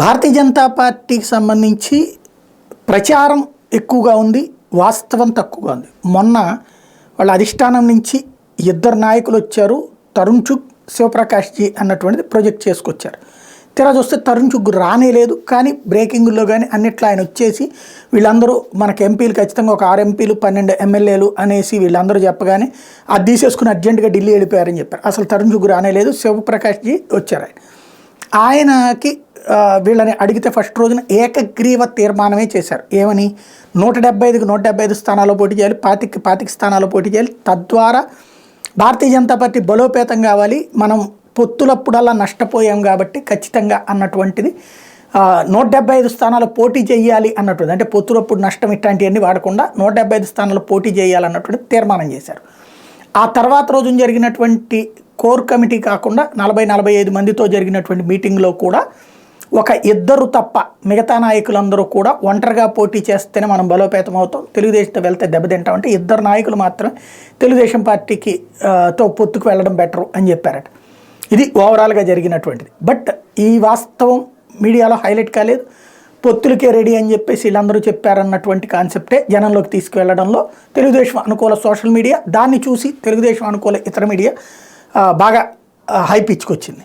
భారతీయ జనతా పార్టీకి సంబంధించి ప్రచారం ఎక్కువగా ఉంది, వాస్తవం తక్కువగా ఉంది. మొన్న వాళ్ళ అధిష్టానం నుంచి ఇద్దరు నాయకులు వచ్చారు, తరుణ్ చుగ్, శివప్రకాష్జీ అన్నటువంటిది ప్రొజెక్ట్ చేసుకొచ్చారు. తెర చూస్తే తరుణ్ చుగ్ రానేలేదు, కానీ బ్రేకింగ్లో కానీ అన్నిట్లో ఆయన వచ్చేసి వీళ్ళందరూ మనకు ఎంపీలు ఖచ్చితంగా ఒక 6 ఎంపీలు 12 ఎమ్మెల్యేలు అనేసి వీళ్ళందరూ చెప్పగానే అది తీసేసుకుని అర్జెంటుగా ఢిల్లీ వెళ్ళిపోయారని చెప్పారు. అసలు తరుణ్ చుగ్ రానేలేదు, శివప్రకాష్జీ వచ్చారు. ఆయనకి వీళ్ళని అడిగితే ఫస్ట్ రోజున ఏకగ్రీవ తీర్మానమే చేశారు. ఏమని 175కి 175 స్థానాల్లో పోటీ చేయాలి, 25 స్థానాల్లో పోటీ చేయాలి. తద్వారా భారతీయ జనతా పార్టీ బలోపేతం కావాలి, మనం పొత్తులప్పుడల్లా నష్టపోయాం కాబట్టి ఖచ్చితంగా అన్నటువంటిది 175 స్థానాలు పోటీ చేయాలి అన్నటువంటి, అంటే పొత్తులప్పుడు నష్టం ఇట్లాంటివన్నీ వాడకుండా 175 స్థానాలు పోటీ చేయాలన్నటువంటి తీర్మానం చేశారు. ఆ తర్వాత రోజున జరిగినటువంటి కోర్ కమిటీ కాకుండా 40-45 మందితో జరిగినటువంటి మీటింగ్లో కూడా ఒక ఇద్దరు తప్ప మిగతా నాయకులందరూ కూడా ఒంటరిగా పోటీ చేస్తేనే మనం బలోపేతం అవుతాం, తెలుగుదేశంతో వెళ్తే దెబ్బతింటామంటే ఇద్దరు నాయకులు మాత్రమే తెలుగుదేశం పార్టీకి తో పొత్తుకు వెళ్ళడం బెటరు అని చెప్పారట. ఇది ఓవరాల్గా జరిగినటువంటిది. బట్ ఈ వాస్తవం మీడియాలో హైలైట్ కాలేదు. పొత్తులకే రెడీ అని చెప్పేసి వీళ్ళందరూ చెప్పారన్నటువంటి కాన్సెప్టే జనంలోకి తీసుకువెళ్లడంలో తెలుగుదేశం అనుకూల సోషల్ మీడియా, దాన్ని చూసి తెలుగుదేశం అనుకూల ఇతర మీడియా బాగా హైప్ ఇచ్చుకొచ్చింది.